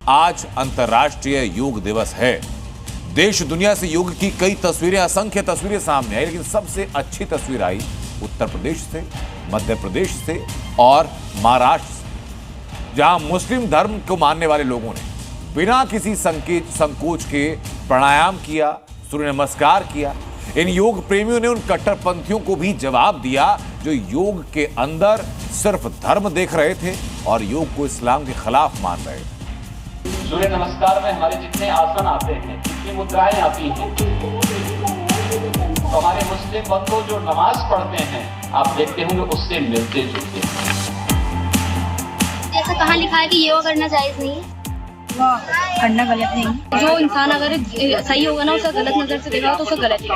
आज अंतर्राष्ट्रीय योग दिवस है। देश दुनिया से योग की कई तस्वीरें, असंख्य तस्वीरें सामने आई, लेकिन सबसे अच्छी तस्वीर आई उत्तर प्रदेश से, मध्य प्रदेश से और महाराष्ट्र से, जहां मुस्लिम धर्म को मानने वाले लोगों ने बिना किसी संकोच के प्राणायाम किया, सूर्य नमस्कार किया। इन योग प्रेमियों ने उन कट्टरपंथियों को भी जवाब दिया जो योग के अंदर सिर्फ धर्म देख रहे थे और योग को इस्लाम के खिलाफ मान रहे थे। सूर्य नमस्कार में हमारे जितने आसन आते हैं, जितनी मुद्राएं आती हैं, तो हमारे मुस्लिम बंधु जो नमाज पढ़ते हैं, आप देखते होंगे उससे मिलते जुलते हैं। ऐसा कहाँ लिखा है कि योगा करना जायज नहीं है? करना गलत नहीं। जो इंसान अगर सही होगा ना, उसे गलत नजर से देखा तो उसे गलत ही।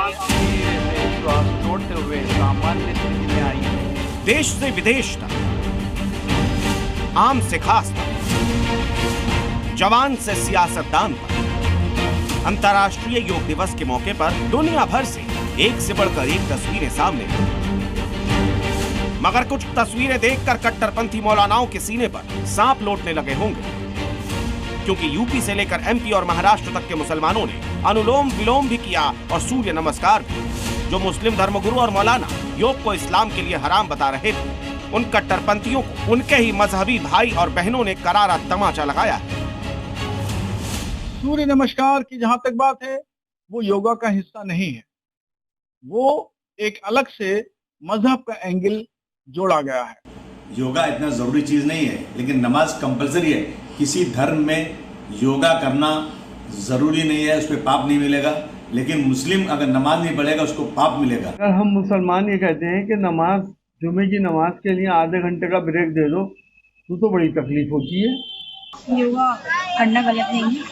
देश से विदेश तक, आम से खास तक, जवान से सियासतदान तक, अंतर्राष्ट्रीय योग दिवस के मौके पर दुनिया भर से एक से बढ़कर एक तस्वीरें सामने आई। मगर कुछ तस्वीरें देखकर कट्टरपंथी मौलानाओं के सीने पर सांप लौटने लगे होंगे, क्योंकि यूपी से लेकर एमपी और महाराष्ट्र तक के मुसलमानों ने अनुलोम विलोम भी किया और सूर्य नमस्कार भी। जो मुस्लिम धर्मगुरु और मौलाना योग को इस्लाम के लिए हराम बता रहे थे, उन कट्टरपंथियों को उनके ही मजहबी भाई और बहनों ने करारा तमाचा लगाया है। सूर्य नमस्कार की जहां तक बात है, वो योगा का हिस्सा नहीं है। वो एक अलग से मजहब का एंगल जोड़ा गया है। योगा इतना जरूरी चीज नहीं है, लेकिन नमाज कंपलसरी है। किसी धर्म में योगा करना जरूरी नहीं है, उस पर पाप नहीं मिलेगा, लेकिन मुस्लिम अगर नमाज नहीं पढ़ेगा उसको पाप मिलेगा। अगर हम मुसलमान ये कहते हैं कि नमाज, जुमे की नमाज के लिए आधे घंटे का ब्रेक दे दो, तो बड़ी तकलीफ होती है। योगा करना गलत नहीं है,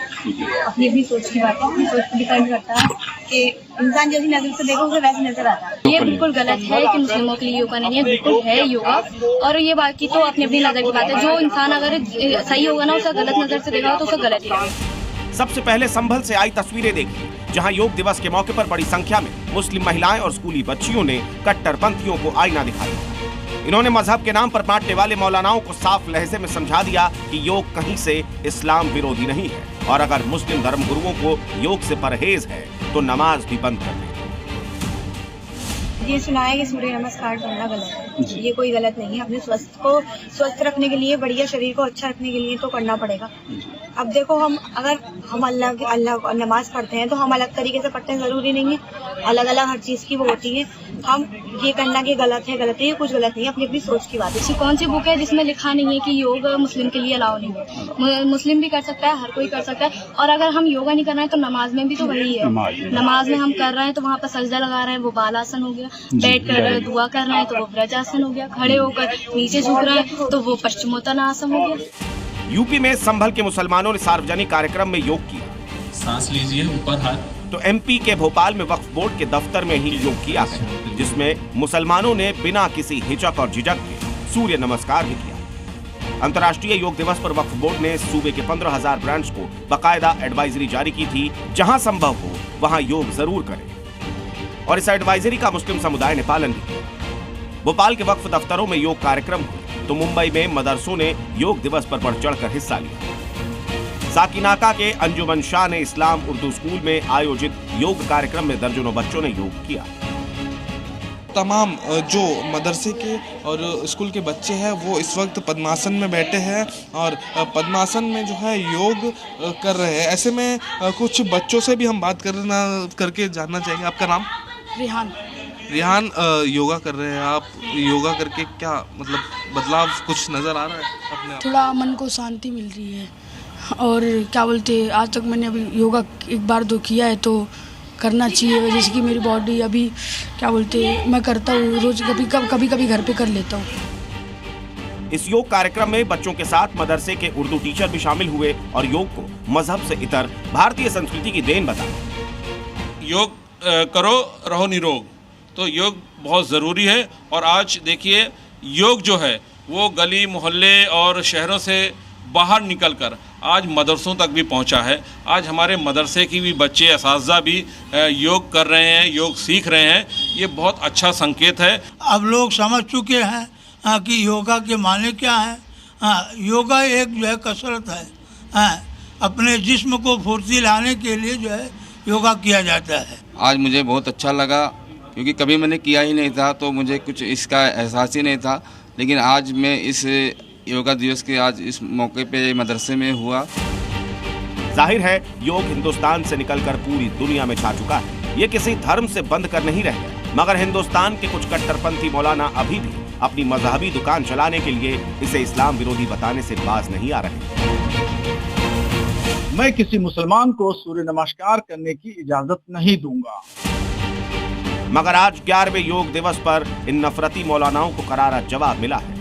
अपनी भी सोच की बात है, अपनी सोच पर डिपेंड करता है कि इंसान जैसी नजर से देखो उसे वैसे नजर आता है। ये बिल्कुल गलत है कि मुस्लिमों के लिए योगा नहीं है, बिल्कुल है योगा। और ये बाकी तो अपनी अपनी नजर की बात है। जो इंसान अगर सही होगा ना, उसे गलत नजर से देखा तो उसे गलत ही लगेगा। सबसे पहले संभल से आई तस्वीरें देखिए, जहां योग दिवस के मौके पर बड़ी संख्या में मुस्लिम महिलाएं और स्कूली बच्चियों ने कट्टरपंथियों को आईना दिखाया। इन्होंने मजहब के नाम पर बांटने वाले मौलानाओं को साफ लहजे में समझा दिया कि योग कहीं से इस्लाम विरोधी नहीं है, और अगर मुस्लिम धर्मगुरुओं को योग से परहेज है तो नमाज भी बंद कर दें। ये सुना है कि सूर्य नमस्कार करना गलत है। ये कोई गलत नहीं है। अपने स्वास्थ्य को स्वस्थ रखने के लिए, बढ़िया शरीर को अच्छा रखने के लिए तो करना पड़ेगा। अब देखो, अगर हम अल्लाह नमाज पढ़ते हैं तो हम अलग तरीके से पढ़ते हैं, जरूरी नहीं है। अलग अलग हर चीज की वो होती है। हम ये करना कि गलत है, ये कुछ गलत नहीं है, अपनी अपनी सोच की बात है। ऐसी कौन सी बुक है जिसमें लिखा नहीं है कि योग मुस्लिम के लिए अलाउ नहीं है? मुस्लिम भी कर सकता है, हर कोई कर सकता है। और अगर हम योगा नहीं कर रहे हैं तो नमाज में भी तो वही है। नमाज में हम कर रहे हैं तो वहाँ पर सजदा लगा रहे हैं, वो बालासन हो गया। बैठ कर दुआ कर रहे हैं तो वो व्रजासन हो गया। खड़े होकर नीचे झुक रहे हैं तो वो पश्चिमोत्तानासन हो गया। यूपी में संभल के मुसलमानों ने सार्वजनिक कार्यक्रम में योग किया। सांस लीजिए, ऊपर हाथ। तो एमपी के भोपाल में वक्फ बोर्ड के दफ्तर में ही योग किया, जिसमें मुसलमानों ने बिना किसी हिचक और झिझक के सूर्य नमस्कार भी किया। अंतर्राष्ट्रीय योग दिवस पर वक्फ बोर्ड ने सूबे के 15,000 ब्रांड्स को बाकायदा एडवाइजरी जारी की थी, जहां संभव हो वहां योग जरूर करें, और इस एडवाइजरी का मुस्लिम समुदाय ने पालन भी किया। भोपाल के वक्फ दफ्तरों में योग कार्यक्रम हुए तो मुंबई में मदरसों ने योग दिवस पर बढ़ चढ़कर हिस्सा लिया। साकिनाका के अंजुमन शाह ने इस्लाम उर्दू स्कूल में आयोजित योग कार्यक्रम में दर्जनों बच्चों ने योग किया। तमाम जो मदरसे के और स्कूल के बच्चे हैं वो इस वक्त पद्मासन में बैठे हैं और पद्मासन में जो है योग कर रहे हैं। ऐसे में कुछ बच्चों से भी हम बात करके जानना चाहेंगे। आपका नाम? रिहान, योगा कर रहे हैं आप। योगा करके क्या मतलब बदलाव कुछ नज़र आ रहा है अपने आप? थोड़ा मन को शांति मिल रही है, और क्या बोलते, आज तक मैंने अभी योगा एक बार दो किया है, तो करना चाहिए। जैसे कि मेरी बॉडी अभी क्या बोलते, मैं करता हूँ रोज, कभी घर पे कर लेता हूँ। इस योग कार्यक्रम में बच्चों के साथ मदरसे के उर्दू टीचर भी शामिल हुए और योग को मजहब से इतर भारतीय संस्कृति की देन बताया। योग करो, रहो निरोग। तो योग बहुत ज़रूरी है। और आज देखिए, योग जो है वो गली मोहल्ले और शहरों से बाहर निकलकर आज मदरसों तक भी पहुंचा है। आज हमारे मदरसे की भी बच्चे, असातिज़ा भी योग कर रहे हैं, योग सीख रहे हैं। ये बहुत अच्छा संकेत है। अब लोग समझ चुके हैं कि योगा के माने क्या है। योगा एक जो है कसरत है। अपने जिस्म को फुर्ती लाने के लिए जो है योगा किया जाता है। आज मुझे बहुत अच्छा लगा क्योंकि कभी मैंने किया ही नहीं था, तो मुझे कुछ इसका एहसास ही नहीं था। लेकिन आज मैं इस योगा दिवस के आज इस मौके पे मदरसे में हुआ। जाहिर है योग हिंदुस्तान से निकलकर पूरी दुनिया में छा चुका है। ये किसी धर्म से बंद कर नहीं रहे, मगर हिंदुस्तान के कुछ कट्टरपंथी मौलाना अभी भी अपनी मजहबी दुकान चलाने के लिए इसे इस्लाम विरोधी बताने से बाज नहीं आ रहे। मैं किसी मुसलमान को सूर्य नमस्कार करने की इजाजत नहीं दूंगा, मगर आज 11वें योग दिवस पर इन नफरती मौलानाओं को करारा जवाब मिला है।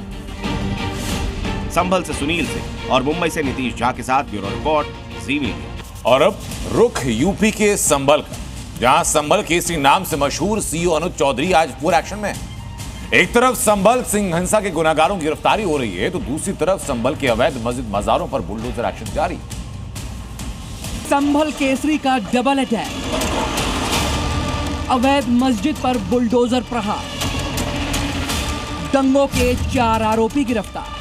संभल से सुनील से और मुंबई से नीतीश झा के साथ ब्यूरो रिपोर्ट, जी मीडिया। और अब रुख यूपी के संभल का, जहां संभल केसरी नाम से मशहूर सीईओ अनुज चौधरी आज पूरे एक्शन में है। एक तरफ संभल सिंह हिंसा के गुनाहगारों की गिरफ्तारी हो रही है, तो दूसरी तरफ संभल के अवैध मस्जिद मजारों पर बुलडोजर एक्शन जारी। संभल केसरी का डबल अटैक, अवैध मस्जिद पर बुलडोजर प्रहार, दंगों के 4 आरोपी गिरफ्तार।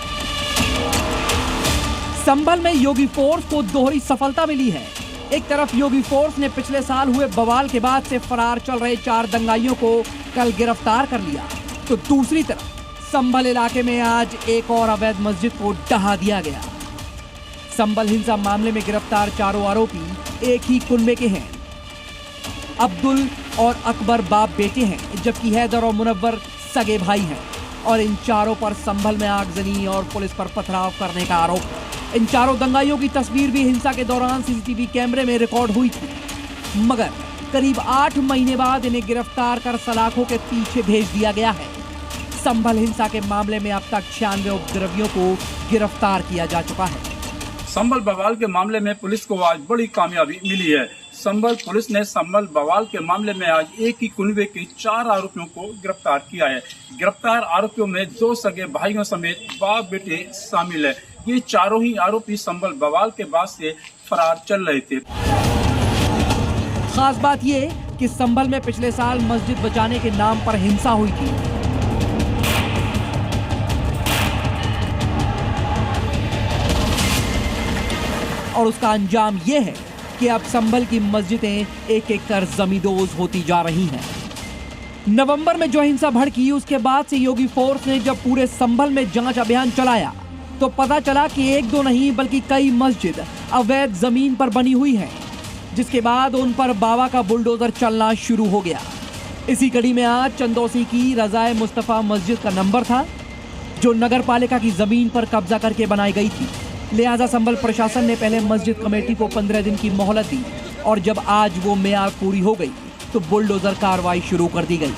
संभल में योगी फोर्स को दोहरी सफलता मिली है। एक तरफ योगी फोर्स ने पिछले साल हुए बवाल के बाद से फरार चल रहे 4 दंगाइयों को कल गिरफ्तार कर लिया, तो दूसरी तरफ संभल इलाके में आज एक और अवैध मस्जिद को ढहा दिया गया। संभल हिंसा मामले में गिरफ्तार 4 आरोपी एक ही कुनबे के हैं। अब्दुल और अकबर बाप बेटे हैं, जबकि हैदर और मुनव्वर सगे भाई हैं। और इन चारों पर संभल में आगजनी और पुलिस पर पथराव करने का आरोप है। इन 4 दंगाइयों की तस्वीर भी हिंसा के दौरान सीसीटीवी कैमरे में रिकॉर्ड हुई थी, मगर करीब 8 महीने बाद इन्हें गिरफ्तार कर सलाखों के पीछे भेज दिया गया है। संभल हिंसा के मामले में अब तक 96 उपद्रवियों को गिरफ्तार किया जा चुका है। संभल बवाल के मामले में पुलिस को आज बड़ी कामयाबी मिली है। संभल पुलिस ने संभल बवाल के मामले में आज एक ही कुनबे के 4 आरोपियों को गिरफ्तार किया है। गिरफ्तार आरोपियों में 2 सगे भाइयों समेत बाप बेटे शामिल है। ये चारों ही आरोपी संभल बवाल के बाद से फरार चल रहे थे। खास बात ये कि संभल में पिछले साल मस्जिद बचाने के नाम पर हिंसा हुई थी। और उसका अंजाम ये है कि अब संभल की मस्जिदें एक एक कर जमींदोज होती जा रही हैं। नवंबर में जो हिंसा भड़की, उसके बाद से योगी फोर्स ने जब पूरे संभल में जांच अभियान चलाया, तो पता चला कि 1-2 नहीं बल्कि कई मस्जिद अवैध जमीन पर बनी हुई हैं, जिसके बाद उन पर बाबा का बुलडोजर चलना शुरू हो गया। इसी कड़ी में आज चंदौसी की रजाए मुस्तफा मस्जिद का नंबर था, जो नगर पालिका की जमीन पर कब्जा करके बनाई गई थी। लिहाजा संभल प्रशासन ने पहले मस्जिद कमेटी को 15 दिन की मोहलत दी, और जब आज वो मियाद पूरी हो गई तो बुलडोजर कार्रवाई शुरू कर दी गई।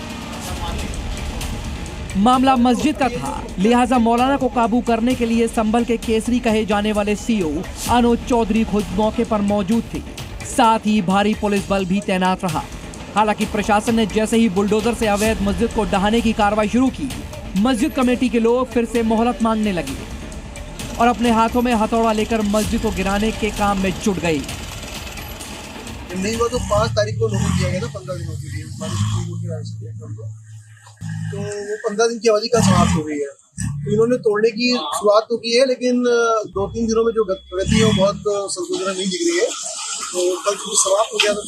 मामला मस्जिद का था, लिहाजा मौलाना को काबू करने के लिए संभल के केसरी कहे जाने वाले सीईओ अनुज चौधरी खुद मौके पर मौजूद थे। साथ ही भारी पुलिस बल भी तैनात रहा। हालांकि प्रशासन ने जैसे ही बुलडोजर से अवैध मस्जिद को ढहाने की कार्रवाई शुरू की, मस्जिद कमेटी के लोग फिर से मोहलत मांगने लगे और अपने हाथों में हथौड़ा लेकर मस्जिद को गिराने के काम में जुट गए। नहीं हुआ तो 5 तारीख को नोटिस दिया गया था 15 दिनों के लिए, तो वो 15 दिन की अवधि का समाप्त हो गई है। तो इन्होंने तोड़ने की शुरुआत तो की है, लेकिन 2-3 दिनों में जो प्रगति है वो बहुत संतोषजनक नहीं दिख रही है। तो कल समाप्त हो गया तो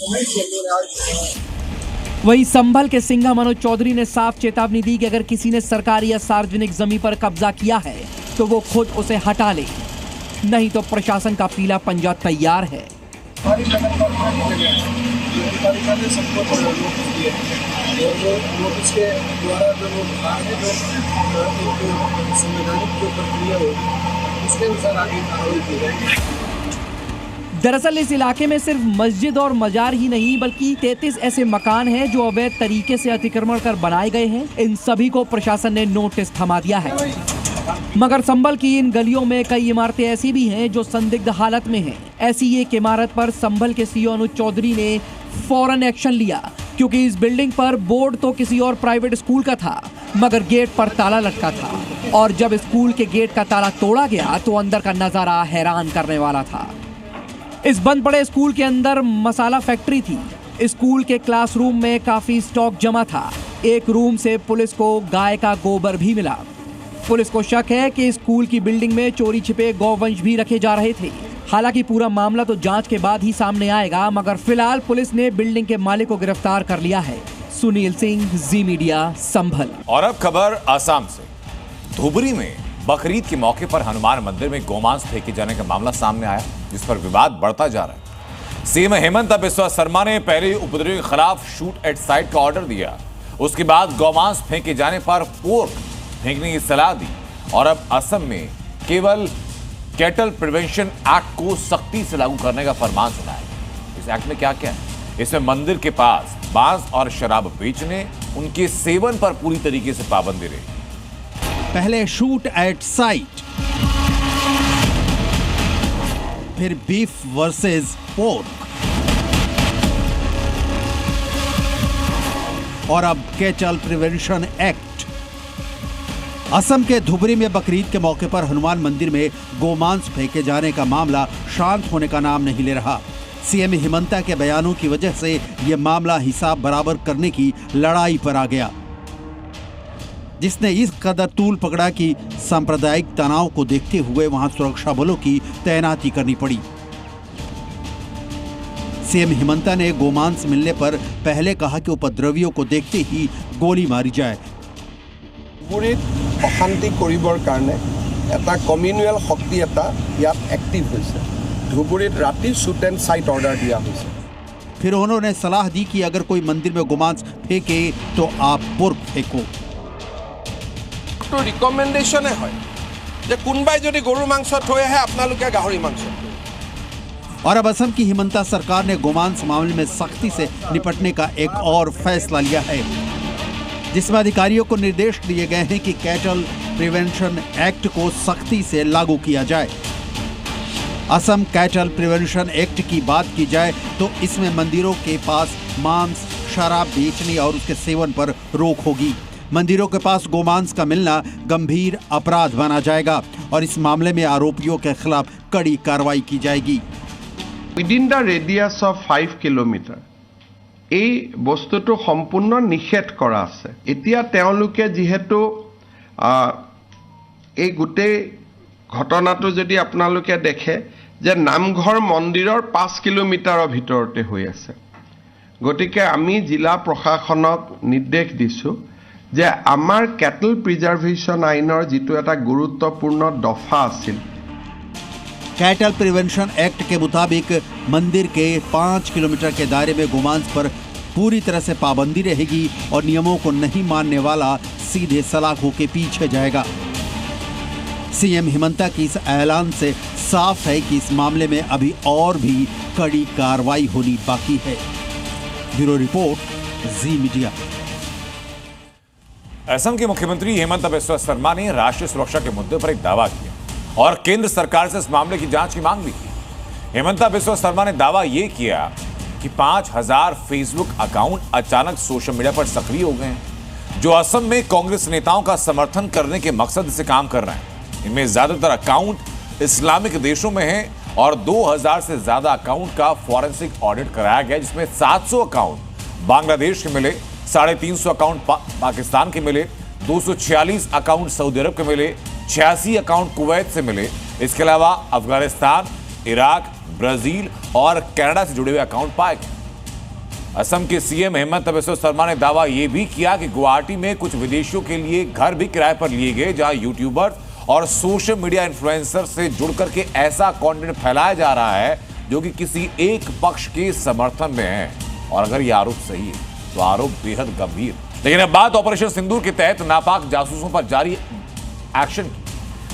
वहीं संभल के सिंघा मनोज चौधरी ने साफ चेतावनी दी कि अगर किसी ने सरकारी या सार्वजनिक जमीन पर कब्जा किया है तो वो खुद उसे हटा ले, नहीं तो प्रशासन का पीला पंजा तैयार है। नोटिस के द्वारा जो संवैधानिक जो प्रक्रिया हो उसके अनुसार आगे कार्रवाई की जाएगी। दरअसल इस इलाके में सिर्फ मस्जिद और मजार ही नहीं बल्कि 33 ऐसे मकान हैं जो अवैध तरीके से अतिक्रमण कर बनाए गए हैं। इन सभी को प्रशासन ने नोटिस थमा दिया है। मगर संभल की इन गलियों में कई इमारतें ऐसी भी हैं जो संदिग्ध हालत में हैं। ऐसी एक इमारत पर संभल के सीईओ अनुज चौधरी ने फौरन एक्शन लिया, क्योंकि इस बिल्डिंग पर बोर्ड तो किसी और प्राइवेट स्कूल का था, मगर गेट पर ताला लटका था। और जब स्कूल के गेट का ताला तोड़ा गया तो अंदर का नजारा हैरान करने वाला था। इस बंद पड़े स्कूल के अंदर मसाला फैक्ट्री थी। स्कूल के क्लासरूम में काफी स्टॉक जमा था। एक रूम से पुलिस को गाय का गोबर भी मिला। पुलिस को शक है कि स्कूल की बिल्डिंग में चोरी छिपे गौवंश भी रखे जा रहे थे। हालांकि पूरा मामला तो जांच के बाद ही सामने आएगा, मगर फिलहाल पुलिस ने बिल्डिंग के मालिक को गिरफ्तार कर लिया है। सुनील सिंह, जी मीडिया, संभल। और अब खबर आसाम से। धुबरी में बकरीद के मौके पर हनुमान मंदिर में गोमांस फेंके जाने का मामला सामने आया, जिस पर विवाद बढ़ता जा रहा है। सीएम हेमंत बिस्वा शर्मा ने पहले उपद्रवियों के खिलाफ शूट एट साइट का ऑर्डर दिया, उसके बाद गौमांस फेंके जाने पर पोर्क फेंकने की सलाह दी और अब असम में केवल कैटल प्रिवेंशन एक्ट को सख्ती से लागू करने का फरमान सुनाया। इस एक्ट में क्या क्या है? इसमें मंदिर के पास बांस और शराब बेचने, उनके सेवन पर पूरी तरीके से पाबंदी रही। पहले शूट एट साइट, फिर बीफ वर्सेस पोर्क और अब कैटल प्रिवेंशन एक्ट। असम के धुबरी में बकरीद के मौके पर हनुमान मंदिर में गोमांस फेंके जाने का मामला शांत होने का नाम नहीं ले रहा। सीएम हिमंता के बयानों की वजह से यह मामला हिसाब बराबर करने की लड़ाई पर आ गया, जिसने इस कदर तूल पकड़ा कि सांप्रदायिक तनाव को देखते हुए वहां सुरक्षा बलों की तैनाती करनी पड़ी। सीएम हिमंता ने गोमांस मिलने पर पहले कहा कि उपद्रवियों को देखते ही गोली मारी जाए। ধুবুৰীত অশান্তি কৰিবৰ কাৰণে এটা কমিউনেল শক্তি এটা ইয়াত এক্টিভ হৈছে। ধুবুৰীত ৰাতি শ্বুট এণ্ড সাইট অৰ্ডাৰ দিয়া হৈছে। फिर उन्होंने सलाह दी कि अगर कोई मंदिर में गोमांस फेंके तो आप पोर्क फेंको। तो रिकमेंडेशने है जे कोनबाई यदि गरु मांस थৈ आহে আপোনালোকে গাহৰি মাংস। और अब असम की हिमंता सरकार ने गोमांस मामले में सख्ती से निपटने का एक और फैसला लिया है, जिसमें अधिकारियों को निर्देश दिए गए हैं कि कैटल प्रिवेंशन एक्ट को सख्ती से लागू किया जाए। असम कैटल प्रिवेंशन एक्ट की बात की जाए तो इसमें मंदिरों के पास मांस, शराब बेचने और उसके सेवन पर रोक होगी। मंदिरों के पास गोमांस का मिलना गंभीर अपराध माना जाएगा और इस मामले में आरोपियों के खिलाफ कड़ी कार्रवाई की जाएगी। Within the radius of 5 kilometre এই বস্তুটো সম্পূৰ্ণ নিষেধ কৰা আছে। এতিয়া তেওঁলোকে যেহেতু এই গোটেই ঘটনাটো যদি আপোনালোকে দেখে যে নামঘৰ মন্দিৰৰ 5 কিলোমিটাৰৰ ভিতৰতে হৈ আছে, গতিকে আমি জিলা প্ৰশাসনক নিৰ্দেশ দিছো যে আমাৰ কেটল প্ৰিজাৰ্ভেশ্যন আইনৰ যিটো এটা গুৰুত্বপূৰ্ণ দফা আছিল, कैटल प्रिवेंशन एक्ट के मुताबिक मंदिर के 5 किलोमीटर के दायरे में गोमांस पर पूरी तरह से पाबंदी रहेगी और नियमों को नहीं मानने वाला सीधे सलाखों के पीछे जाएगा। सीएम हिमंता की इस ऐलान से साफ है कि इस मामले में अभी और भी कड़ी कार्रवाई होनी बाकी है। ब्यूरो रिपोर्ट, जी मीडिया। असम के मुख्यमंत्री हेमंत बिस्वा शर्मा ने राष्ट्रीय सुरक्षा के मुद्दे पर एक दावा किया और केंद्र सरकार से इस मामले की जांच की मांग भी की। हेमंत बिस्वा शर्मा ने दावा यह किया कि 5000 फेसबुक अकाउंट अचानक सोशल मीडिया पर सक्रिय हो गए हैं, जो असम में कांग्रेस नेताओं का समर्थन करने के मकसद से काम कर रहे हैं। इनमें ज्यादातर अकाउंट इस्लामिक देशों में हैं और 2000 से ज्यादा अकाउंट का फॉरेंसिक ऑडिट कराया गया, जिसमें 700 अकाउंट बांग्लादेश के मिले, 350 अकाउंट पाकिस्तान के मिले, 246 अकाउंट सऊदी अरब के मिले, 86 अकाउंट कुवैत से मिले। इसके अलावा अफगानिस्तान, इराक, ब्राजील और कनाडा से जुड़े हुए अकाउंट पाए गए। असम के सीएम हेमंत बिस्वा शर्मा ने दावा यह भी किया कि गुवाहाटी में कुछ विदेशियों के लिए घर भी किराए पर लिए गए, जहां यूट्यूबर्स और सोशल मीडिया इन्फ्लुएंसर से जुड़ करके ऐसा कंटेंट फैलाया जा रहा है जो कि किसी एक पक्ष के समर्थन में है। और अगर यह आरोप सही है तो आरोप बेहद गंभीर। लेकिन अब बात ऑपरेशन सिंदूर के तहत नापाक जासूसों पर जारी एक्शन की।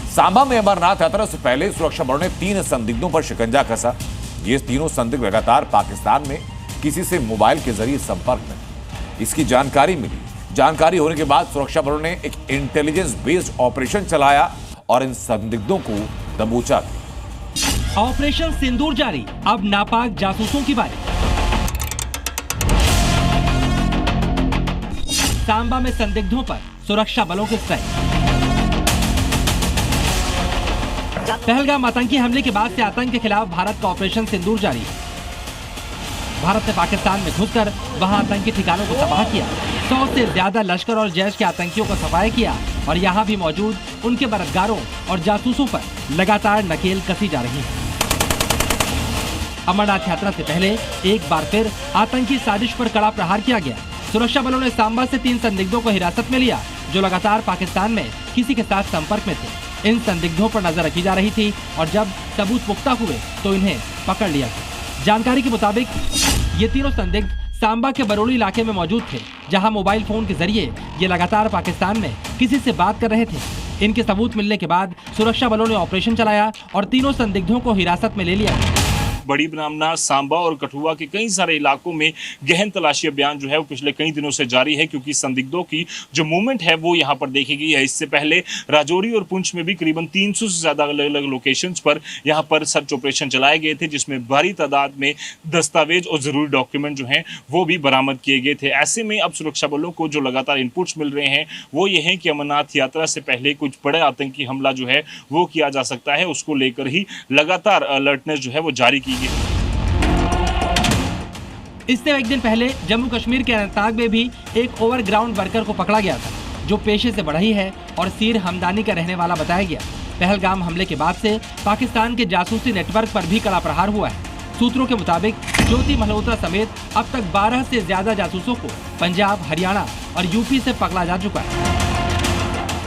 सांबा में अमरनाथ यात्रा से पहले सुरक्षा बलों ने 3 संदिग्धों पर शिकंजा कसा। ये तीनों संदिग्ध लगातार पाकिस्तान में किसी से मोबाइल के जरिए संपर्क में, इसकी जानकारी मिली। जानकारी होने के बाद सुरक्षा बलों ने एक इंटेलिजेंस बेस्ड ऑपरेशन चलाया और इन संदिग्धों को दबोचा किया। ऑपरेशन सिंदूर जारी, अब नापाक जासूसों की बारी। सांबा में संदिग्धों पर सुरक्षा बलों के सही। पहलगाम आतंकी हमले के बाद से आतंक के खिलाफ भारत का ऑपरेशन सिंदूर जारी है। भारत ने पाकिस्तान में घुसकर वहां आतंकी ठिकानों को तबाह किया। 100 से ज्यादा लश्कर और जैश के आतंकियों को सफाया किया और यहां भी मौजूद उनके मददगारों और जासूसों पर लगातार नकेल कसी जा रही है। अमरनाथ यात्रा से पहले एक बार फिर आतंकी साजिश पर कड़ा प्रहार किया गया। सुरक्षा बलों ने सांबा से 3 संदिग्धों को हिरासत में लिया जो लगातार पाकिस्तान में किसी के साथ संपर्क में थे। इन संदिग्धों पर नजर रखी जा रही थी और जब सबूत पुख्ता हुए तो इन्हें पकड़ लिया गया। जानकारी के मुताबिक ये तीनों संदिग्ध सांबा के बरोली इलाके में मौजूद थे, जहां मोबाइल फोन के जरिए ये लगातार पाकिस्तान में किसी से बात कर रहे थे। इनके सबूत मिलने के बाद सुरक्षा बलों ने ऑपरेशन चलाया और तीनों संदिग्धों को हिरासत में ले लिया। बड़ी ब्राह्मणा, सांबा और कठुआ के कई सारे इलाकों में गहन तलाशी अभियान जो है वो पिछले कई दिनों से जारी है, क्योंकि संदिग्धों की जो मूवमेंट है वो यहाँ पर देखी गई है। इससे पहले राजौरी और पुंछ में भी करीबन 300 से ज्यादा अलग अलग लोकेशंस पर यहाँ पर सर्च ऑपरेशन चलाए गए थे, जिसमें भारी तादाद में दस्तावेज और जरूरी डॉक्यूमेंट जो हैं वो भी बरामद किए गए थे। ऐसे में अब सुरक्षा बलों को जो लगातार इनपुट्स मिल रहे हैं वो ये है कि अमरनाथ यात्रा से पहले कुछ बड़े आतंकी हमला जो है वो किया जा सकता है, उसको लेकर ही लगातार अलर्टनेस जो है वो जारी की गई। इससे एक दिन पहले जम्मू कश्मीर के अनंतनाग में भी एक ओवरग्राउंड वर्कर को पकड़ा गया था, जो पेशे से बढ़ई है और सीर हमदानी का रहने वाला बताया गया। पहलगाम हमले के बाद से पाकिस्तान के जासूसी नेटवर्क पर भी कड़ा प्रहार हुआ है। सूत्रों के मुताबिक ज्योति मल्होत्रा समेत अब तक 12 से ज्यादा जासूसों को पंजाब, हरियाणा और यूपी से पकड़ा जा चुका है।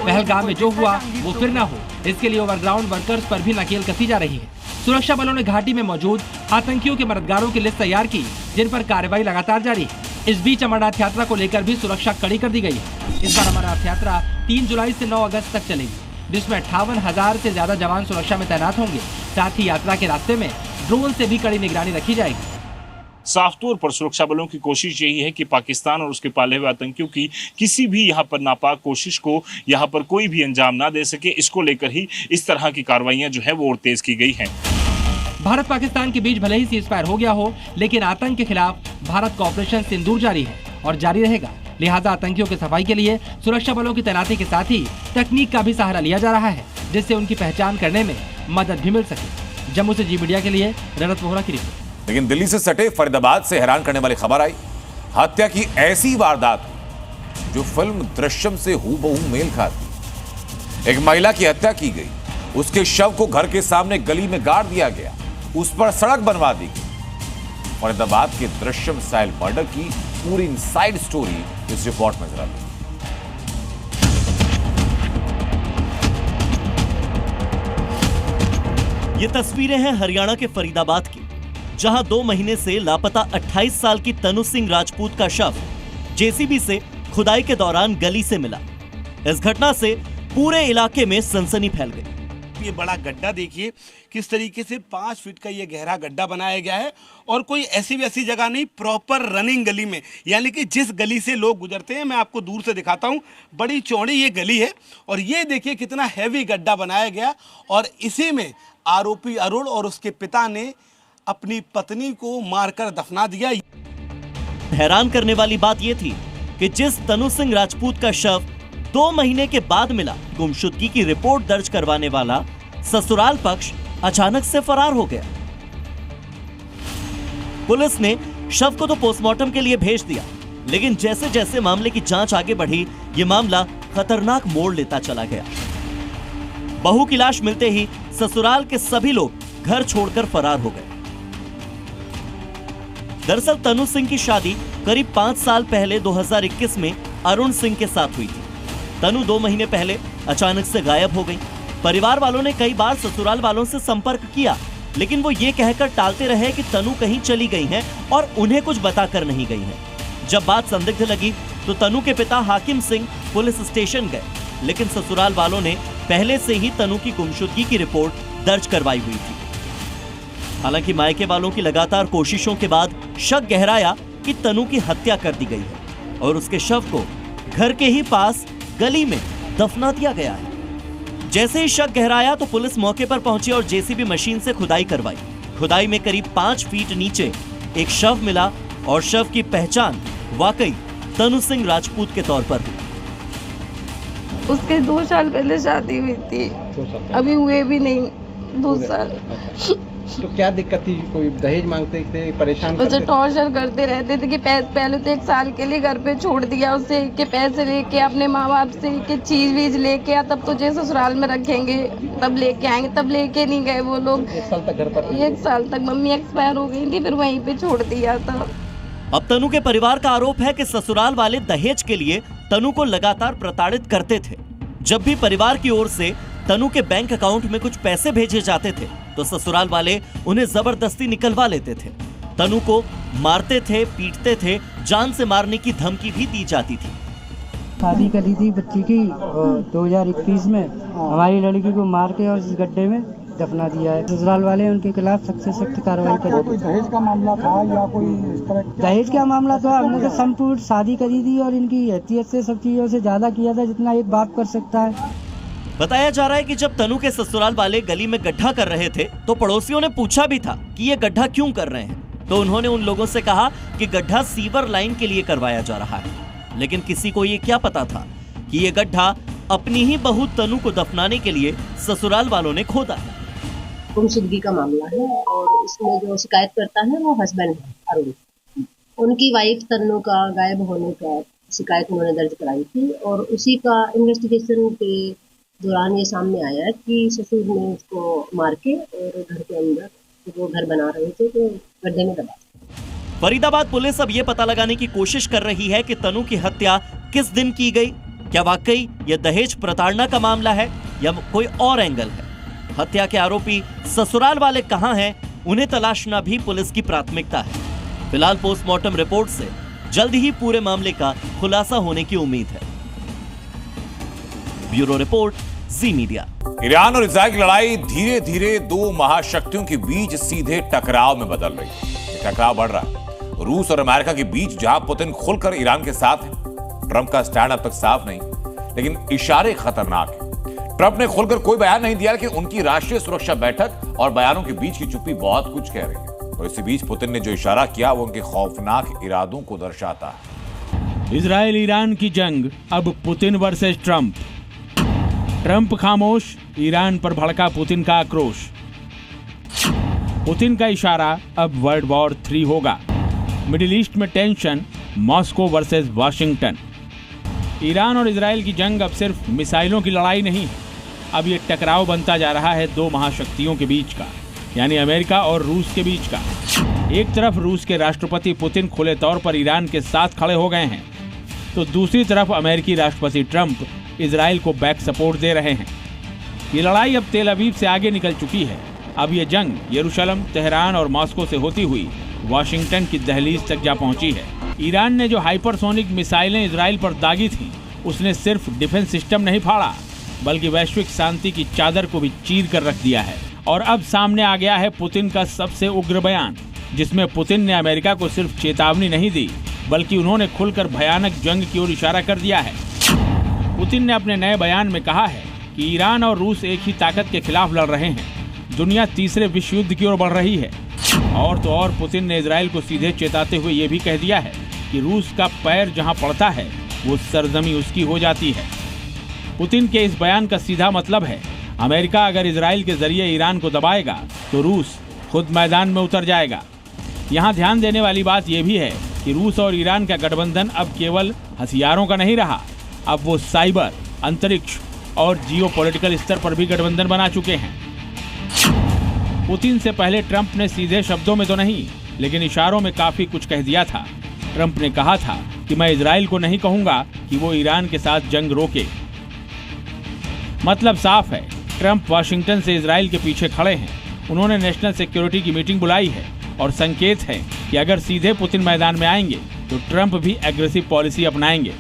पहलगाम में जो हुआ वो फिर न हो, इसके लिए ओवरग्राउंड वर्कर्स पर भी नकेल कसी जा रही है। सुरक्षा बलों ने घाटी में मौजूद आतंकियों के मददगारों की लिस्ट तैयार की, जिन पर कार्रवाई लगातार जारी है। इस बीच अमरनाथ यात्रा को लेकर भी सुरक्षा कड़ी कर दी गई है। इस बार अमरनाथ यात्रा 3 जुलाई से 9 अगस्त तक चलेगी, जिसमें 58,000 से ज्यादा जवान सुरक्षा में तैनात होंगे। साथ ही यात्रा के रास्ते में ड्रोन से भी कड़ी निगरानी रखी जाएगी। साफ तौर पर सुरक्षा बलों की कोशिश यही है कि पाकिस्तान और उसके पाले हुए आतंकियों की किसी भी यहाँ पर नापाक कोशिश को यहाँ पर कोई भी अंजाम ना दे सके। इसको लेकर ही इस तरह की कार्रवाइयां जो है वो और तेज की गई हैं। भारत पाकिस्तान के बीच भले ही सीजफायर हो गया हो, लेकिन आतंक के खिलाफ भारत का ऑपरेशन सिंदूर जारी है और जारी रहेगा। लिहाजा आतंकियों की सफाई के लिए सुरक्षा बलों की तैनाती के साथ ही तकनीक का भी सहारा लिया जा रहा है, जिससे उनकी पहचान करने में मदद भी मिल सके। जम्मू से जी मीडिया के लिए रनत वोहरा की रिपोर्ट। लेकिन दिल्ली से सटे फरीदाबाद से हैरान करने वाली खबर आई। हत्या की ऐसी वारदात जो फिल्म दृश्यम से हूबहू मेल खाती। एक महिला की हत्या की गई, उसके शव को घर के सामने गली में गाड़ दिया गया, उस पर सड़क बनवा दी गई। फरीदाबाद के दृश्यम स्टाइल मर्डर की पूरी इनसाइड स्टोरी इस रिपोर्ट में जरा। ये तस्वीरें हैं हरियाणा के फरीदाबाद की, जहां 2 महीने से लापता 28 साल की तनु सिंह राजपूत का शव जेसीबी से खुदाई के दौरान गली से मिला। इस घटना से पूरे इलाके में सनसनी फैल गई। ये बड़ा गड्ढा देखिए किस तरीके से 5 फीट का ये गहरा गड्ढा बनाया गया है, और कोई ऐसी वैसी जगह नहीं, प्रॉपर रनिंग गली में, यानी कि जिस गली से लोग गुजरते हैं। मैं आपको दूर से दिखाता हूँ, बड़ी चौड़ी ये गली है और ये देखिए कितना हैवी गड्ढा बनाया गया, और इसी में आरोपी अरुण और उसके पिता ने अपनी पत्नी को मारकर दफना दिया। हैरान करने वाली बात यह थी कि जिस तनु सिंह राजपूत का शव 2 महीने के बाद मिला, गुमशुदगी की रिपोर्ट दर्ज करवाने वाला ससुराल पक्ष अचानक से फरार हो गया। पुलिस ने शव को तो पोस्टमार्टम के लिए भेज दिया, लेकिन जैसे जैसे मामले की जांच आगे बढ़ी, ये मामला खतरनाक मोड़ लेता चला गया। बहू की लाश मिलते ही ससुराल के सभी लोग घर छोड़कर फरार हो गए। दरअसल तनु सिंह की शादी करीब 5 साल पहले 2021 में अरुण सिंह के साथ हुई थी। तनु 2 महीने पहले अचानक से गायब हो गई। परिवार वालों ने कई बार ससुराल वालों से संपर्क किया, लेकिन वो ये कहकर टालते रहे कि तनु कहीं चली गई हैं और उन्हें कुछ बताकर नहीं गई हैं। जब बात संदिग्ध लगी तो तनु के पिता हाकिम सिंह पुलिस स्टेशन गए, लेकिन ससुराल वालों ने पहले से ही तनु की गुमशुदगी की रिपोर्ट दर्ज करवाई हुई थी। हालांकि मायके वालों की लगातार कोशिशों के बाद शक गहराया कि तनु की हत्या कर दी गई है और उसके शव को घर के ही पास गली में दफना दिया गया है। जैसे ही शक गहराया तो पुलिस मौके पर पहुंची और जेसीबी मशीन से खुदाई करवाई। खुदाई में करीब 5 फीट नीचे एक शव मिला और शव की पहचान वाकई तनु सिंह राजपूत के तौर पर हुई। उसके 2 साल पहले शादी हुई थी, अभी हुए भी नहीं 2 साल। तो क्या दिक्कत थी? कोई दहेज मांगते थे, परेशान उसे टॉर्चर करते रहते थे कि पहले तो 1 साल के लिए घर पे छोड़ दिया उसे कि पैसे लेके अपने माँ बाप से कि चीज वीज लेके आ, तब तुझे ससुराल में रखेंगे, तब लेके आएंगे, तब लेके नहीं गए वो लोग। 1 साल तक घर पर 1 साल तक मम्मी एक्सपायर हो गई थी, फिर वहीं पे छोड़ दिया था। अब तनु के परिवार का आरोप है कि ससुराल वाले दहेज के लिए तनु को लगातार प्रताड़ित करते थे। जब भी परिवार की ओर से तनु के बैंक अकाउंट में कुछ पैसे भेजे जाते थे तो ससुराल वाले उन्हें जबरदस्ती निकलवा लेते थे। तनु को मारते थे, पीटते थे, जान से मारने की धमकी भी दी जाती थी। शादी करी थी बच्ची की 2021 में, हमारी लड़की को मार के और इस गड्ढे में दफना दिया है। ससुराल वाले उनके खिलाफ सख्त से सख्त कार्रवाई करें। कोई दहेज का मामला था या कोई इस तरह? दहेज का मामला था, हमने तो संपूर्ण शादी करी थी और इनकी हैसियत से सब चीजों से ज्यादा किया था जितना एक बाप कर सकता है। बताया जा रहा है कि जब तनु के ससुराल वाले गली में गड्ढा कर रहे थे तो पड़ोसियों ने पूछा भी था कि ये गड्ढा क्यों कर रहे हैं, तो उन्होंने उन लोगों से कहा कि गड्ढा सीवर लाइन के लिए करवाया जा रहा है। लेकिन किसी को ये क्या पता था कि ये गड्ढा अपनी ही बहू तनु को दफनाने के लिए ससुराल वालों ने खोदा है। गुमशुदगी का मामला है और इसमें जो शिकायत करता है वो हस्बैंड है अरुण। उनकी वाइफ तन्नू का गायब होने का शिकायत उन्होंने दर्ज कराई थी और उसी का इन्वेस्टिगेशन के दौरान ये सामने आया है कि ससुर ने उसको मार के और घर के अंदर वो घर बना रहे थे तो गड्ढे में दबा। फरीदाबाद पुलिस अब ये पता लगाने की कोशिश कर रही है कि तनु की हत्या किस दिन की गई। क्या वाकई ये दहेज प्रताड़ना का मामला है या कोई और एंगल है? हत्या के आरोपी ससुराल वाले कहां हैं, उन्हें तलाशना भी पुलिस की प्राथमिकता है। फिलहाल पोस्टमार्टम रिपोर्ट से जल्द ही पूरे मामले का खुलासा होने की उम्मीद है। ब्यूरो रिपोर्ट, जी मीडिया। ईरान और इजराइल की लड़ाई धीरे धीरे 2 महाशक्तियों के बीच सीधे टकराव में बदल रही है। टकराव बढ़ रहा है रूस और अमेरिका के बीच, जहां पुतिन खुलकर ईरान के साथ है। ट्रंप का स्टैंड अब तक साफ नहीं, लेकिन इशारे खतरनाक हैं। ट्रंप ने खुलकर कोई बयान नहीं दिया, लेकिन उनकी राष्ट्रीय सुरक्षा बैठक और बयानों के बीच की चुप्पी बहुत कुछ कह रही है। और इसी बीच पुतिन ने जो इशारा किया वो उनके खौफनाक इरादों को दर्शाता है। इजराइल ईरान की जंग अब पुतिन वर्सेस ट्रंप। ट्रंप खामोश, ईरान पर भड़का पुतिन का आक्रोश। पुतिन का इशारा, अब वर्ल्ड वॉर 3 होगा। मिडिल ईस्ट में tension, Moscow versus Washington. Iran और इजराइल की जंग अब सिर्फ मिसाइलों की लड़ाई नहीं है, अब ये टकराव बनता जा रहा है 2 महाशक्तियों के बीच का, यानी अमेरिका और रूस के बीच का। एक तरफ रूस के राष्ट्रपति पुतिन खुले तौर पर ईरान के साथ खड़े हो गए हैं, तो दूसरी तरफ अमेरिकी राष्ट्रपति ट्रंप इजराइल को बैक सपोर्ट दे रहे हैं। ये लड़ाई अब तेल अवीव से आगे निकल चुकी है। अब ये जंग यरूशलेम, तेहरान और मॉस्को से होती हुई वाशिंगटन की दहलीज तक जा पहुंची है। ईरान ने जो हाइपरसोनिक मिसाइलें इजराइल पर दागी थीं, उसने सिर्फ डिफेंस सिस्टम नहीं फाड़ा, बल्कि वैश्विक शांति की चादर को भी चीर कर रख दिया है। और अब सामने आ गया है पुतिन का सबसे उग्र बयान, जिसमें पुतिन ने अमेरिका को सिर्फ चेतावनी नहीं दी, बल्कि उन्होंने खुलकर भयानक जंग की ओर इशारा कर दिया है। पुतिन ने अपने नए बयान में कहा है कि ईरान और रूस एक ही ताकत के खिलाफ लड़ रहे हैं, दुनिया तीसरे विश्व युद्ध की ओर बढ़ रही है। और तो और पुतिन ने इजराइल को सीधे चेताते हुए ये भी कह दिया है कि रूस का पैर जहां पड़ता है वो सरजमी उसकी हो जाती है। पुतिन के इस बयान का सीधा मतलब है, अमेरिका अगर इजराइल के जरिए ईरान को दबाएगा तो रूस खुद मैदान में उतर जाएगा। यहाँ ध्यान देने वाली बात यह भी है कि रूस और ईरान का गठबंधन अब केवल हथियारों का नहीं रहा, अब वो साइबर, अंतरिक्ष और जियोपॉलिटिकल स्तर पर भी गठबंधन बना चुके हैं। पुतिन से पहले ट्रंप ने सीधे शब्दों में तो नहीं, लेकिन इशारों में काफी कुछ कह दिया था। ट्रंप ने कहा था कि मैं इजराइल को नहीं कहूंगा कि वो ईरान के साथ जंग रोके। मतलब साफ है, ट्रंप वाशिंगटन से इजराइल के पीछे खड़े हैं। उन्होंने नेशनल सिक्योरिटी की मीटिंग बुलाई है और संकेत है कि अगर सीधे पुतिन मैदान में आएंगे तो ट्रंप भी एग्रेसिव पॉलिसी अपनाएंगे।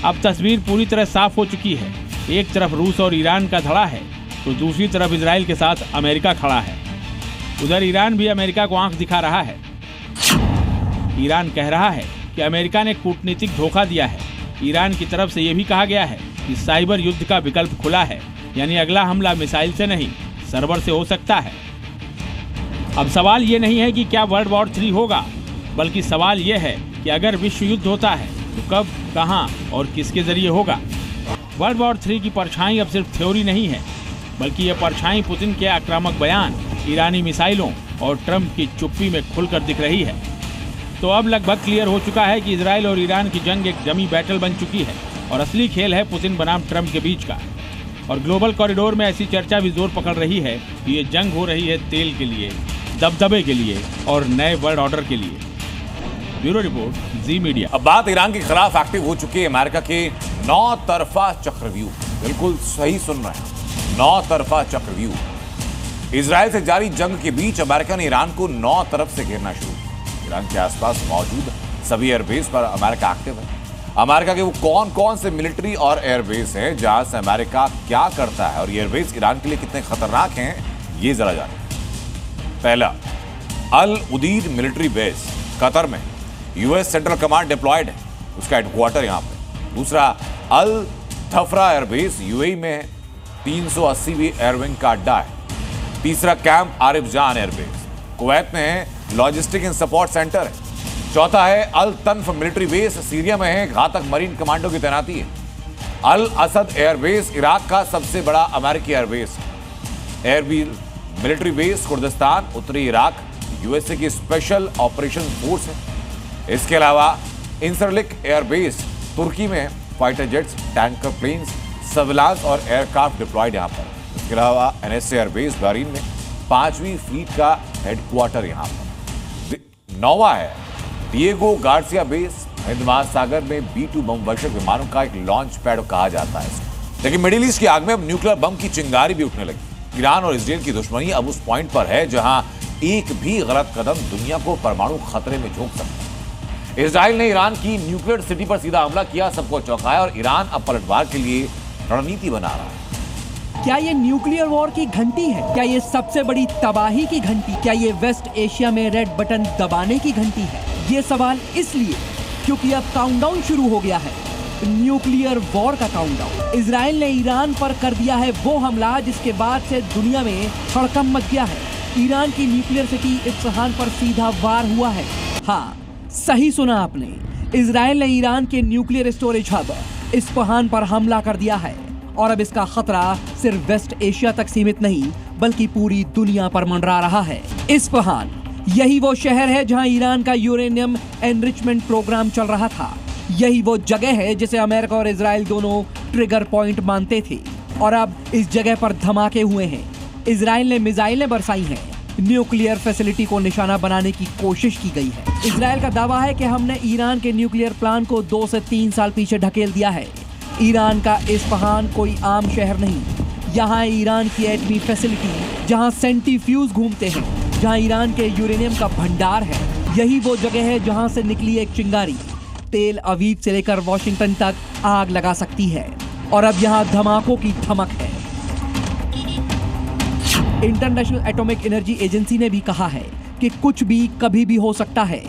अब तस्वीर पूरी तरह साफ हो चुकी है। एक तरफ रूस और ईरान का धड़ा है, तो दूसरी तरफ इजराइल के साथ अमेरिका खड़ा है। उधर ईरान भी अमेरिका को आंख दिखा रहा है। ईरान कह रहा है कि अमेरिका ने कूटनीतिक धोखा दिया है। ईरान की तरफ से यह भी कहा गया है कि साइबर युद्ध का विकल्प खुला है, यानी अगला हमला मिसाइल से नहीं, सर्वर से हो सकता है। अब सवाल ये नहीं है कि क्या वर्ल्ड वॉर 3 होगा, बल्कि सवाल ये है कि अगर विश्व युद्ध होता है तो कब, कहां और किसके जरिए होगा। वर्ल्ड वॉर 3 की परछाई अब सिर्फ थ्योरी नहीं है, बल्कि यह परछाई पुतिन के आक्रामक बयान, ईरानी मिसाइलों और ट्रंप की चुप्पी में खुलकर दिख रही है। तो अब लगभग क्लियर हो चुका है कि इजराइल और ईरान की जंग एक डमी बैटल बन चुकी है और असली खेल है पुतिन बनाम ट्रंप के बीच का। और ग्लोबल कॉरिडोर में ऐसी चर्चा भी जोर पकड़ रही है कि ये जंग हो रही है तेल के लिए, दबदबे के लिए और नए वर्ल्ड ऑर्डर के लिए। ब्यूरो रिपोर्ट, जी मीडिया। अब बात ईरान के खिलाफ एक्टिव हो चुकी है अमेरिका के 9 तरफा चक्रव्यूह। बिल्कुल सही सुन रहे हैं, 9 तरफा चक्रव्यूह। इजराइल से जारी जंग के बीच अमेरिका ने ईरान को 9 तरफ से घेरना शुरू किया। ईरान के आसपास मौजूद सभी एयरबेस पर अमेरिका एक्टिव है। अमेरिका के वो कौन कौन से मिलिट्री और एयरबेस हैं जहां से अमेरिका क्या करता है और एयरबेस ईरान के लिए कितने खतरनाक हैं, ये जरा जानें। पहला, अल उदीद मिलिट्री बेस कतर में, यूएस सेंट्रल कमांड डिप्लॉयड है, उसका हेडक्वार्टर यहां पे। दूसरा, अल थफरा एयरबेस यूएई में है, 380वीं एयरविंग का अड्डा है। तीसरा, कैंप आरिफ जान एयरबेस कुवैत में है, लॉजिस्टिक एंड सपोर्ट सेंटर है। चौथा है अल तनफ मिलिट्री बेस, सीरिया में है, घातक मरीन कमांडो की तैनाती है। अल असद एयरबेस इराक का सबसे बड़ा अमेरिकी एयरबेस है। एयरबील मिलिट्री बेस कुर्दिस्तान, उत्तरी इराक, यूएसए की स्पेशल ऑपरेशन फोर्स है। इसके अलावा इंसरलिक एयरबेस तुर्की में, fighter jets, tanker planes, surveillance और एयरक्राफ्ट डिप्लॉयड यहां पर। इसके अलावा एनएसए एयरबेस बहरीन में, 5वीं फ्लीट का हेडक्वार्टर यहां पर। 9वां है डिएगो गार्सिया बेस, हिंद महासागर में B-2 बम वर्षक विमानों का एक लॉन्च पैड कहा जाता है। लेकिन मिडिल ईस्ट की आग में अब न्यूक्लियर बम की चिंगारी भी उठने लगी। ईरान और इजराइल की दुश्मनी अब उस पॉइंट पर है जहां एक भी गलत कदम दुनिया को परमाणु खतरे में झोंक सकता है। इजराइल ने ईरान की न्यूक्लियर सिटी पर सीधा हमला किया, सबको चौंकाया और ईरान अब पलटवार के लिए रणनीति बना रहा है। क्या ये न्यूक्लियर वॉर की घंटी है? क्या ये सबसे बड़ी तबाही की घंटी? क्या ये वेस्ट एशिया में रेड बटन दबाने की घंटी है? ये सवाल इसलिए क्योंकि अब काउंटडाउन शुरू हो गया है, न्यूक्लियर वॉर का काउंटडाउन। इजराइल ने ईरान पर कर दिया है वो हमला जिसके बाद से दुनिया में हड़कंप मच गया है। ईरान की न्यूक्लियर सिटी इस्फहान पर सीधा वार हुआ है। हाँ, सही सुना आपने, इजराइल ने ईरान के न्यूक्लियर स्टोरेज हब इस्फहान पर हमला कर दिया है और अब इसका खतरा सिर्फ वेस्ट एशिया तक सीमित नहीं बल्कि पूरी दुनिया पर मंडरा रहा है। इस्फहान यही वो शहर है जहां ईरान का यूरेनियम एनरिचमेंट प्रोग्राम चल रहा था। यही वो जगह है जिसे अमेरिका और इजराइल दोनों ट्रिगर पॉइंट मानते थे और अब इस जगह पर धमाके हुए हैं। इजराइल ने मिसाइलें बरसाई हैं, न्यूक्लियर फैसिलिटी को निशाना बनाने की कोशिश की गई है। इजराइल का दावा है कि हमने ईरान के न्यूक्लियर प्लान को 2 से 3 साल पीछे ढकेल दिया है। ईरान का इस्फहान कोई आम शहर नहीं, यहाँ ईरान की एटमी फैसिलिटी जहाँ सेंट्रीफ्यूज घूमते हैं, जहाँ ईरान के यूरेनियम का भंडार है। यही वो जगह है जहाँ से निकली एक चिंगारी तेल अवीव से लेकर वॉशिंगटन तक आग लगा सकती है और अब यहाँ धमाकों की धमक है। इंटरनेशनल एटॉमिक एनर्जी एजेंसी ने भी कहा है कि कुछ भी कभी भी हो सकता है,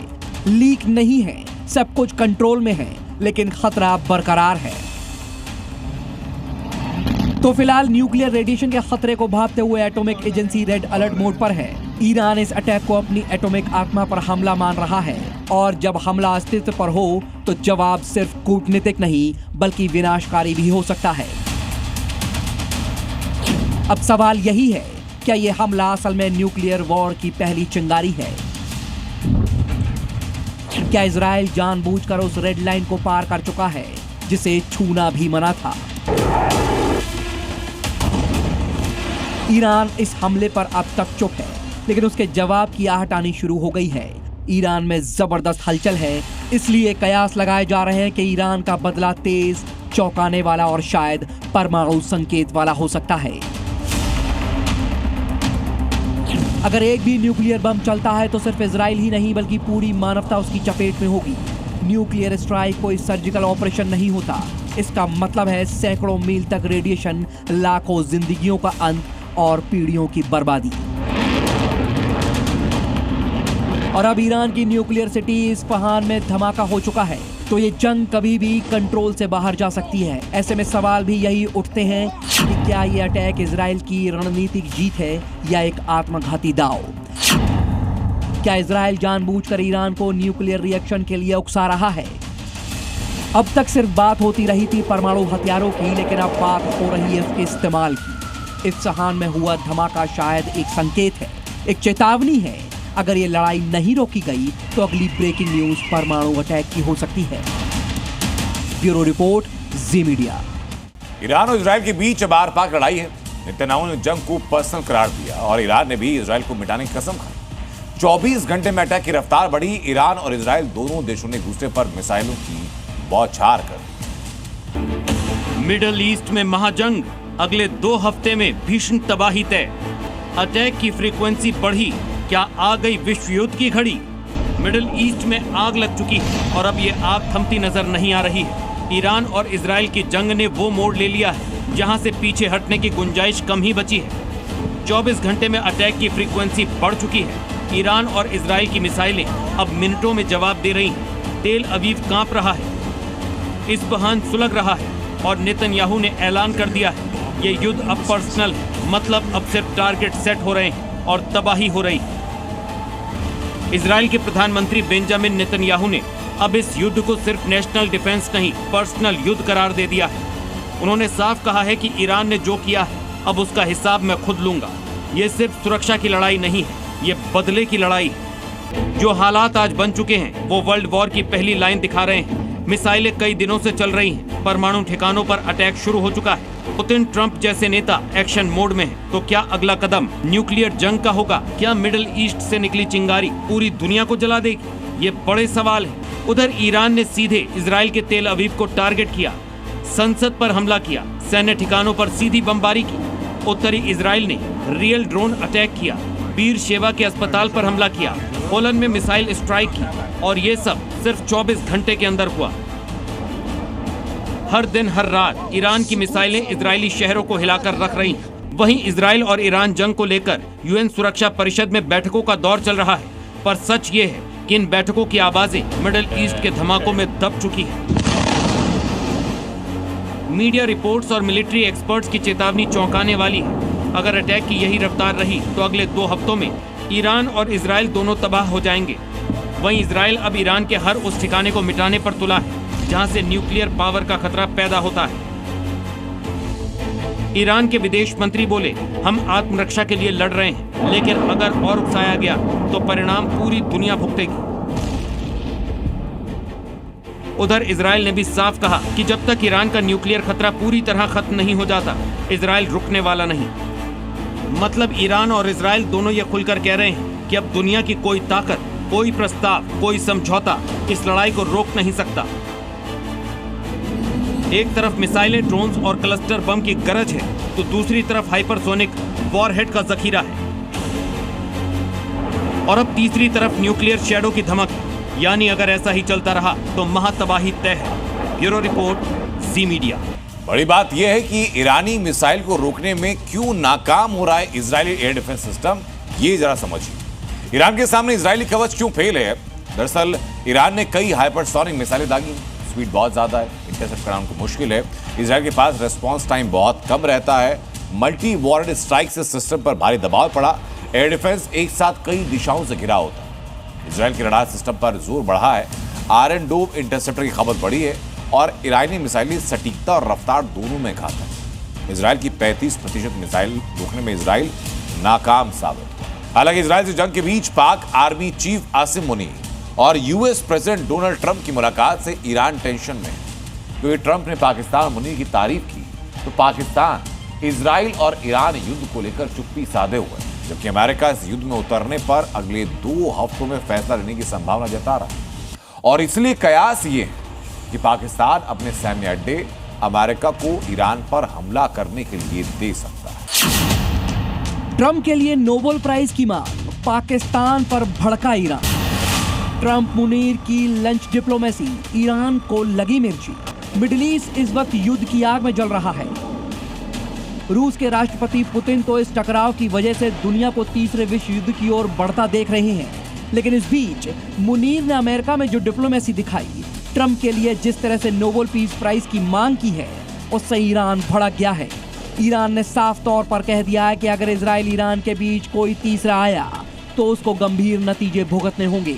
लीक नहीं है, सब कुछ कंट्रोल में है, लेकिन खतरा बरकरार है। तो फिलहाल न्यूक्लियर रेडिएशन के खतरे को भांपते हुए atomic agency red alert mode पर है। ईरान इस अटैक को अपनी एटॉमिक आत्मा पर हमला मान रहा है और जब हमला अस्तित्व पर हो तो जवाब सिर्फ कूटनीतिक नहीं बल्कि विनाशकारी भी हो सकता है। अब सवाल यही है, क्या यह हमला असल में न्यूक्लियर वॉर की पहली चिंगारी है? क्या इजराइल जानबूझकर उस रेड लाइन को पार कर चुका है जिसे छूना भी मना था? ईरान इस हमले पर अब तक चुप है, लेकिन उसके जवाब की आहट आनी शुरू हो गई है। ईरान में जबरदस्त हलचल है, इसलिए कयास लगाए जा रहे हैं कि ईरान का बदला तेज, चौंकाने वाला और शायद परमाणु संकेत वाला हो सकता है। अगर एक भी न्यूक्लियर बम चलता है तो सिर्फ इजराइल ही नहीं बल्कि पूरी मानवता उसकी चपेट में होगी। न्यूक्लियर स्ट्राइक कोई सर्जिकल ऑपरेशन नहीं होता, इसका मतलब है सैकड़ों मील तक रेडिएशन, लाखों जिंदगियों का अंत और पीढ़ियों की बर्बादी। और अब ईरान की न्यूक्लियर सिटी इस्फहान में धमाका हो चुका है, तो ये जंग कभी भी कंट्रोल से बाहर जा सकती है। ऐसे में सवाल भी यही उठते हैं कि क्या ये अटैक इजराइल की रणनीतिक जीत है या एक आत्मघाती दांव? क्या इजराइल जानबूझकर ईरान को न्यूक्लियर रिएक्शन के लिए उकसा रहा है? अब तक सिर्फ बात होती रही थी परमाणु हथियारों की, लेकिन अब बात हो रही है उसके इस्तेमाल की। इस्फहान में हुआ धमाका शायद एक संकेत है एक चेतावनी है, अगर ये लड़ाई नहीं रोकी गई तो अगली ब्रेकिंग न्यूज परमाणु अटैक की हो सकती है। ब्यूरो रिपोर्ट, जी मीडिया। ईरान और इजराइल के बीच अब आर पार लड़ाई है। नेतन्याहू ने जंग को पर्सनल करार दिया और ईरान ने भी इजराइल को मिटाने की कसम खाई। 24 घंटे में अटैक की रफ्तार बढ़ी। ईरान और इजराइल दोनों देशों ने एक दूसरे पर मिसाइलों की बौछार कर। मिडल ईस्ट में महाजंग, अगले 2 हफ्ते में भीषण तबाही तय। अटैक की फ्रीक्वेंसी बढ़ी, क्या आ गई विश्व युद्ध की घड़ी? मिडिल ईस्ट में आग लग चुकी है और अब ये आग थमती नजर नहीं आ रही है। ईरान और इजराइल की जंग ने वो मोड़ ले लिया है जहां से पीछे हटने की गुंजाइश कम ही बची है। 24 घंटे में अटैक की फ्रीक्वेंसी बढ़ चुकी है। ईरान और इजराइल की मिसाइलें अब मिनटों में जवाब दे रही हैं। तेल अवीव कांप रहा है, इस्फहान सुलग रहा है और नेतन्याहू ने ऐलान कर दिया है ये युद्ध अब पर्सनल है। मतलब अब सिर्फ टारगेट सेट हो रहे हैं और तबाही हो रही है। इजराइल के प्रधानमंत्री बेंजामिन नेतन्याहू ने अब इस युद्ध को सिर्फ नेशनल डिफेंस नहीं, पर्सनल युद्ध करार दे दिया है। उन्होंने साफ कहा है कि ईरान ने जो किया है अब उसका हिसाब मैं खुद लूंगा। ये सिर्फ सुरक्षा की लड़ाई नहीं है, ये बदले की लड़ाई है। जो हालात आज बन चुके हैं वो वर्ल्ड वॉर की पहली लाइन दिखा रहे हैं। मिसाइलें कई दिनों से चल रही हैं, परमाणु ठिकानों पर अटैक शुरू हो चुका है। पुतिन, ट्रंप जैसे नेता एक्शन मोड में हैं। तो क्या अगला कदम न्यूक्लियर जंग का होगा? क्या मिडिल ईस्ट से निकली चिंगारी पूरी दुनिया को जला देगी? ये बड़े सवाल हैं। उधर ईरान ने सीधे इजराइल के तेल अवीव को टारगेट किया, संसद पर हमला किया, सैन्य ठिकानों पर सीधी बमबारी की। उत्तरी इजराइल ने रियल ड्रोन अटैक किया, बीर शेवा के अस्पताल पर हमला किया, पोलैंड में मिसाइल स्ट्राइक की और ये सब सिर्फ 24 घंटे के अंदर हुआ। हर दिन हर रात ईरान की मिसाइलें इजरायली शहरों को हिलाकर रख रही हैं। वहीं इजराइल और ईरान जंग को लेकर यूएन सुरक्षा परिषद में बैठकों का दौर चल रहा है। पर सच ये है कि इन बैठकों की आवाजें मिडिल ईस्ट के धमाकों में दब चुकी है। मीडिया रिपोर्ट्स और मिलिट्री एक्सपर्ट्स की चेतावनी चौंकाने वाली है। अगर अटैक की यही रफ्तार रही तो अगले 2 हफ्तों में ईरान और इजराइल दोनों तबाह हो जाएंगे। वहीं इजराइल अब ईरान के हर उस ठिकाने को मिटाने पर तुला है जहां से न्यूक्लियर पावर का खतरा पैदा होता है। ईरान के विदेश मंत्री बोले, हम आत्मरक्षा के लिए लड़ रहे हैं, लेकिन अगर और उकसाया गया तो परिणाम पूरी दुनिया भुगतेगी। उधर इजराइल ने भी साफ कहा कि जब तक ईरान का न्यूक्लियर खतरा पूरी तरह खत्म नहीं हो जाता, इजराइल रुकने वाला नहीं। मतलब ईरान और इजराइल दोनों ये खुलकर कह रहे हैं कि अब दुनिया की कोई ताकत, कोई प्रस्ताव, कोई समझौता इस लड़ाई को रोक नहीं सकता। एक तरफ मिसाइलें, ड्रोन्स और क्लस्टर बम की गरज है तो दूसरी तरफ हाइपरसोनिक वॉरहेड का जखीरा है और अब तीसरी तरफ न्यूक्लियर शैडो की धमक है। यानी अगर ऐसा ही चलता रहा तो महातबाही तय है। ब्यूरो रिपोर्ट, जी मीडिया। बड़ी बात यह है कि ईरानी मिसाइल को रोकने में क्यों नाकाम हो रहा है इजरायली एयर डिफेंस सिस्टम, ये जरा समझिए। ईरान के सामने इजरायली कवच क्यों फेल है? दरअसल ईरान ने कई हाइपरसोनिक मिसाइलें दागी, स्पीड बहुत ज्यादा है, इंटरसेप्ट करना उनको मुश्किल है। इजराइल के पास रेस्पॉन्स टाइम बहुत कम रहता है। मल्टी वॉरेड स्ट्राइक से सिस्टम पर भारी दबाव पड़ा। एयर डिफेंस एक साथ कई दिशाओं से घिरा होता है। इजराइल के रडार सिस्टम पर जोर बढ़ा है। आयरन डोम इंटरसेप्टर की खपत बढ़ी है और ईरानी मिसाइलें सटीकता और रफ्तार दोनों में घातक है। इजराइल की 35% मिसाइल रोकने में इजराइल नाकाम साबित हुआ। हालांकि इजराइल से जंग के बीच पाक आर्मी चीफ आसिम मुनीर और यूएस प्रेसिडेंट डोनाल्ड ट्रंप की मुलाकात से ईरान टेंशन में है। क्योंकि ट्रंप ने पाकिस्तान और मुनीर की तारीफ की तो पाकिस्तान, इजराइल और ईरान युद्ध को लेकर चुप्पी साधे हुए हैं, जबकि अमेरिका इस युद्ध में उतरने पर अगले 2 हफ्तों में फैसला लेने की संभावना जता रहा है। और इसलिए कयास ये है कि पाकिस्तान अपने सैन्य अड्डे अमेरिका को ईरान पर हमला करने के लिए दे सकता है। ट्रंप के लिए नोबेल प्राइज की मांग, पाकिस्तान पर भड़का ईरान। ट्रंप मुनीर की लंच डिप्लोमेसी, ईरान को लगी मिर्ची। मिडिल ईस्ट इस वक्त युद्ध की आग में जल रहा है। रूस के राष्ट्रपति पुतिन तो इस टकराव की वजह से दुनिया को तीसरे विश्व युद्ध की ओर बढ़ता देख रहे हैं। लेकिन इस बीच मुनीर ने अमेरिका में जो डिप्लोमेसी दिखाई, ट्रंप के लिए जिस तरह से नोबेल पीस प्राइज की मांग की है, उससे ईरान भड़क गया है। ईरान ने साफ तौर पर कह दिया है कि अगर इजराइल ईरान के बीच कोई तीसरा आया तो उसको गंभीर नतीजे भुगतने होंगे।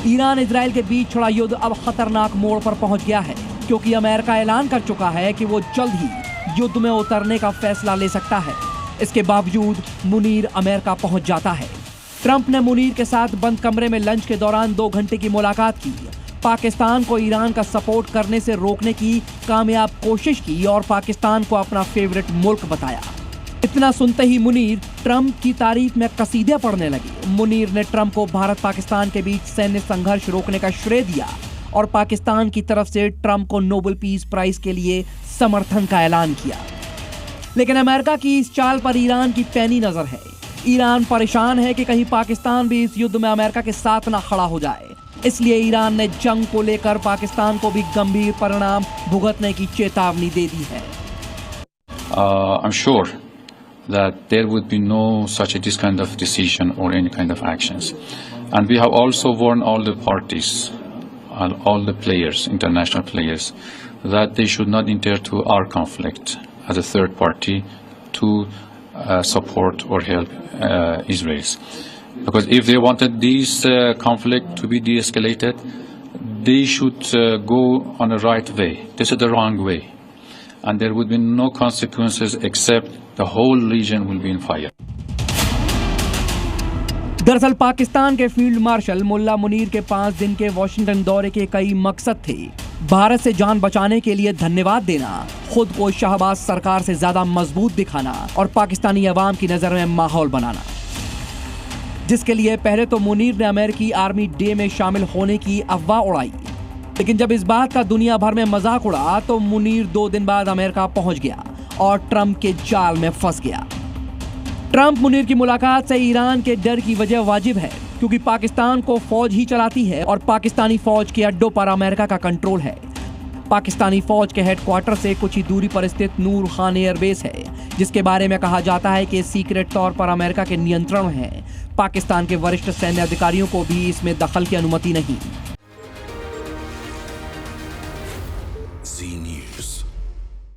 ईरान इजराइल के बीच छिड़ा युद्ध अब खतरनाक मोड़ पर पहुंच गया है, क्योंकि अमेरिका ऐलान कर चुका है कि वो जल्द ही युद्ध में उतरने का फैसला ले सकता है। इसके बावजूद मुनीर अमेरिका पहुंच जाता है। ट्रंप ने मुनीर के साथ बंद कमरे में लंच के दौरान 2 घंटे की मुलाकात की, पाकिस्तान को ईरान का सपोर्ट करने से रोकने की कामयाब कोशिश की और पाकिस्तान को अपना फेवरेट मुल्क बताया। इतना सुनते ही मुनीर ट्रंप की तारीफ में कसीदे पढ़ने लगे। मुनीर ने ट्रंप को भारत पाकिस्तान के बीच सैन्य संघर्ष रोकने का श्रेय दिया और पाकिस्तान की तरफ से ट्रंप को नोबेल पीस प्राइज के लिए समर्थन का ऐलान किया। लेकिन अमेरिका की इस चाल पर ईरान की पैनी नजर है। ईरान परेशान है कि कहीं पाकिस्तान भी इस युद्ध में अमेरिका के साथ न खड़ा हो जाए। इसलिए ईरान ने जंग को लेकर पाकिस्तान को भी गंभीर परिणाम भुगतने की चेतावनी दे दी है। I'm sure that there would be no such this kind of decision or any kind of actions, and we have also warned all the parties, all the players, international players, that they should not enter to our conflict as a third party to support or help Israel. Because if they wanted this conflict to be de-escalated, they should go on the right way. This is the wrong way. And there would be no consequences except the whole region will be in fire. दरअसल पाकिस्तान के field marshal मुल्ला मुनीर के 5 दिन के Washington दौरे के कई मकसद थे। भारत से जान बचाने के लिए धन्यवाद देना, खुद को शहबाज सरकार से ज्यादा मजबूत दिखाना और पाकिस्तानी अवाम की नजर में माहौल बनाना, जिसके लिए पहले तो मुनीर ने अमेरिकी आर्मी डे में शामिल होने की अफवाह उड़ाई। लेकिन जब इस बात का दुनिया भर में मजाक उड़ा तो मुनीर 2 दिन बाद अमेरिका पहुंच गया और ट्रंप के जाल में फंस गया। ट्रंप मुनीर की मुलाकात से ईरान के डर की वजह वाजिब है, क्योंकि पाकिस्तान को फौज ही चलाती है और पाकिस्तानी फौज के अड्डों पर अमेरिका का कंट्रोल है। पाकिस्तानी फौज के हेडक्वार्टर से कुछ ही दूरी पर स्थित नूर खान एयरबेस है, जिसके बारे में कहा जाता है कि सीक्रेट तौर पर अमेरिका के नियंत्रण में है। पाकिस्तान के वरिष्ठ सैन्य अधिकारियों को भी इसमें दखल की अनुमति नहीं।